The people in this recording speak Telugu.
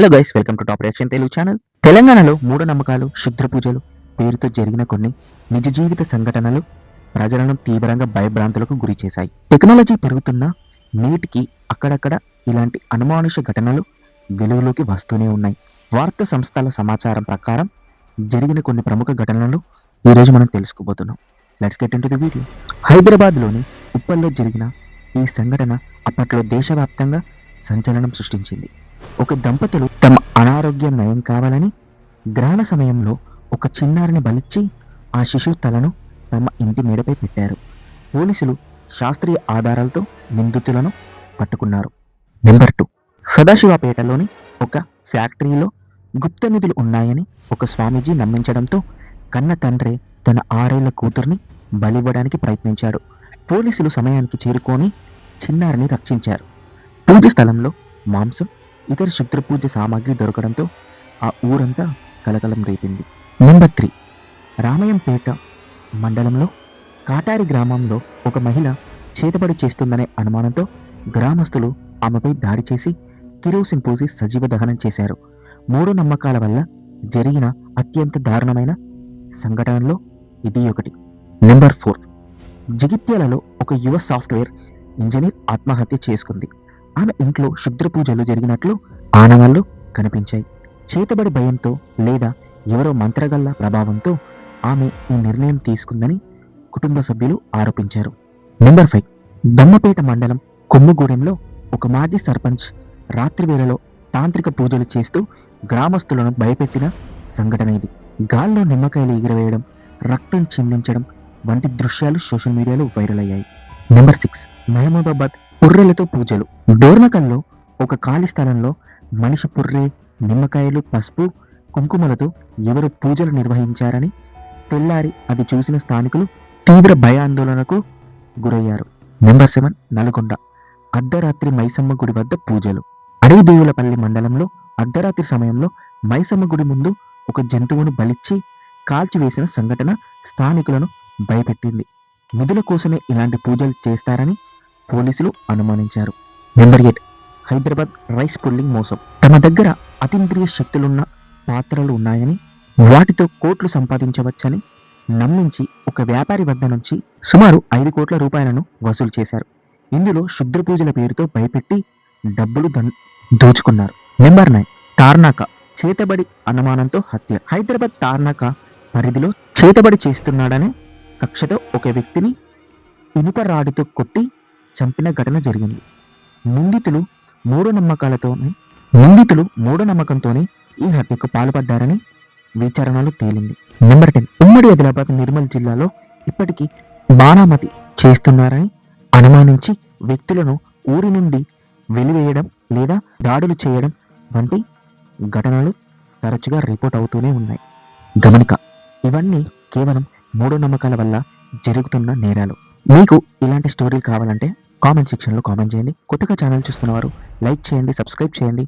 Hello guys, welcome to top reaction Telugu channel. తెలంగాణలో మూఢనమ్మకాలు, క్షుద్ర పూజలు పేరుతో జరిగిన కొన్ని నిజ జీవిత సంఘటనలు ప్రజలను తీవ్రంగా భయభ్రాంతులకు గురి చేశాయి. టెక్నాలజీ పెరుగుతున్న నేటికి అక్కడక్కడ ఇలాంటి అనుమానుష ఘటనలు వెలుగులోకి వస్తూనే ఉన్నాయి. వార్తా సంస్థల సమాచారం ప్రకారం జరిగిన కొన్ని ప్రముఖ ఘటనలు ఈరోజు మనం తెలుసుకోబోతున్నాం. Let's get into the video. హైదరాబాద్లోని ఉప్పల్లో జరిగిన ఈ సంఘటన అప్పట్లో దేశవ్యాప్తంగా సంచలనం సృష్టించింది. ఒక దంపతులు తమ అనారోగ్యం నయం కావాలని గ్రహణ సమయంలో ఒక చిన్నారిని బలిచ్చి ఆ శిశువు తలను తమ ఇంటి మేడపై పెట్టారు. పోలీసులు శాస్త్రీయ ఆధారాలతో నిందితులను పట్టుకున్నారు. నెంబర్ 2, సదాశివపేటలోని ఒక ఫ్యాక్టరీలో గుప్త నిధులు ఉన్నాయని ఒక స్వామీజీ నమ్మించడంతో కన్న తండ్రి తన 6 ఏళ్ల కూతుర్ని బలివ్వడానికి ప్రయత్నించాడు. పోలీసులు సమయానికి చేరుకొని చిన్నారిని రక్షించారు. పూజ స్థలంలో మాంసం, ఇతర క్షుద్ర పూజ సామాగ్రి దొరకడంతో ఆ ఊరంతా కలకలం రేపింది. నెంబర్ 3, రామయంపేట మండలంలో కాటారి గ్రామంలో ఒక మహిళ చేతబడి చేస్తుందనే అనుమానంతో గ్రామస్తులు ఆమెపై దాడి చేసి కిరోసిన్ పోసి సజీవ దహనం చేశారు. మూఢనమ్మకాల వల్ల జరిగిన అత్యంత దారుణమైన సంఘటనలో ఇది ఒకటి. నెంబర్ 4, జగిత్యాలలో ఒక యువ సాఫ్ట్వేర్ ఇంజనీర్ ఆత్మహత్య చేసుకుంది. ఆమె ఇంట్లో క్షుద్ర పూజలు జరిగినట్లు ఆనవాళ్లు కనిపించాయి. చేతబడి భయంతో లేదా ఎవరో మంత్రగల్ల ప్రభావంతో ఆమె ఈ నిర్ణయం తీసుకుందని కుటుంబ సభ్యులు ఆరోపించారు. నెంబర్ 5, దమ్మపేట మండలం కొమ్ముగూడెంలో ఒక మాజీ సర్పంచ్ రాత్రి వేళలో తాంత్రిక పూజలు చేస్తూ గ్రామస్తులను భయపెట్టిన సంఘటన ఇది. గాల్లో నిమ్మకాయలు ఎగిరవేయడం, రక్తం చిందించడం వంటి దృశ్యాలు సోషల్ మీడియాలో వైరల్ అయ్యాయి. నెంబర్ 6, మహబూబాబాద్ పుర్రెలతో పూజలు. డోర్నకల్లో ఒక ఖాళీ స్థలంలో మనిషి పుర్రె, నిమ్మకాయలు, పసుపు, కుంకుమలతో ఎవరు పూజలు నిర్వహించారని తెల్లారి అది చూసిన స్థానికులు తీవ్ర భయాందోళనకు గురయ్యారు. నెంబర్ 7, నల్గొండ అర్ధరాత్రి మైసమ్మ గుడి వద్ద పూజలు. అడవిదేవులపల్లి మండలంలో అర్ధరాత్రి సమయంలో మైసమ్మ గుడి ముందు ఒక జంతువును బలిచ్చి కాల్చివేసిన సంఘటన స్థానికులను భయపెట్టింది. నిధుల కోసమే ఇలాంటి పూజలు చేస్తారని పోలీసులు అనుమానించారు. నెంబర్ 8, హైదరాబాద్ రైస్ పుల్లింగ్ మోసం. తమ దగ్గర అతీంద్రియ శక్తులున్న పాత్రలు ఉన్నాయని, వాటితో కోట్లు సంపాదించవచ్చని నమ్మించి ఒక వ్యాపారి వద్ద నుంచి సుమారు 5 కోట్ల రూపాయలను వసూలు చేశారు. ఇందులో క్షుద్ర పూజల పేరుతో భయపెట్టి డబ్బులు దోచుకున్నారు. నెంబర్ 9, తార్నాక చేతబడి అనుమానంతో హత్య. హైదరాబాద్ తార్నాక పరిధిలో చేతబడి చేస్తున్నాడనే కక్షతో ఒక వ్యక్తిని ఇనుప రాడుతో కొట్టి చంపిన ఘటన జరిగింది. నిందితులు మూఢనమ్మకంతోనే ఈ హత్యకు పాల్పడ్డారని విచారణలో తేలింది. నెంబర్ 10, ఉమ్మడి ఆదిలాబాద్ నిర్మల్ జిల్లాలో ఇప్పటికీ బాణామతి చేస్తున్నారని అనుమానించి వ్యక్తులను ఊరి నుండి వెలివేయడం లేదా దాడులు చేయడం వంటి ఘటనలు తరచుగా రిపోర్ట్ అవుతూనే ఉన్నాయి. గమనిక, ఇవన్నీ కేవలం మూఢనమ్మకాల వల్ల జరుగుతున్న నేరాలు. మీకు ఇలాంటి స్టోరీలు కావాలంటే కామెంట్ సెక్షన్లో కామెంట్ చేయండి. కొత్తగా ఛానల్ చూస్తున్నవారు లైక్ చేయండి, సబ్స్క్రైబ్ చేయండి.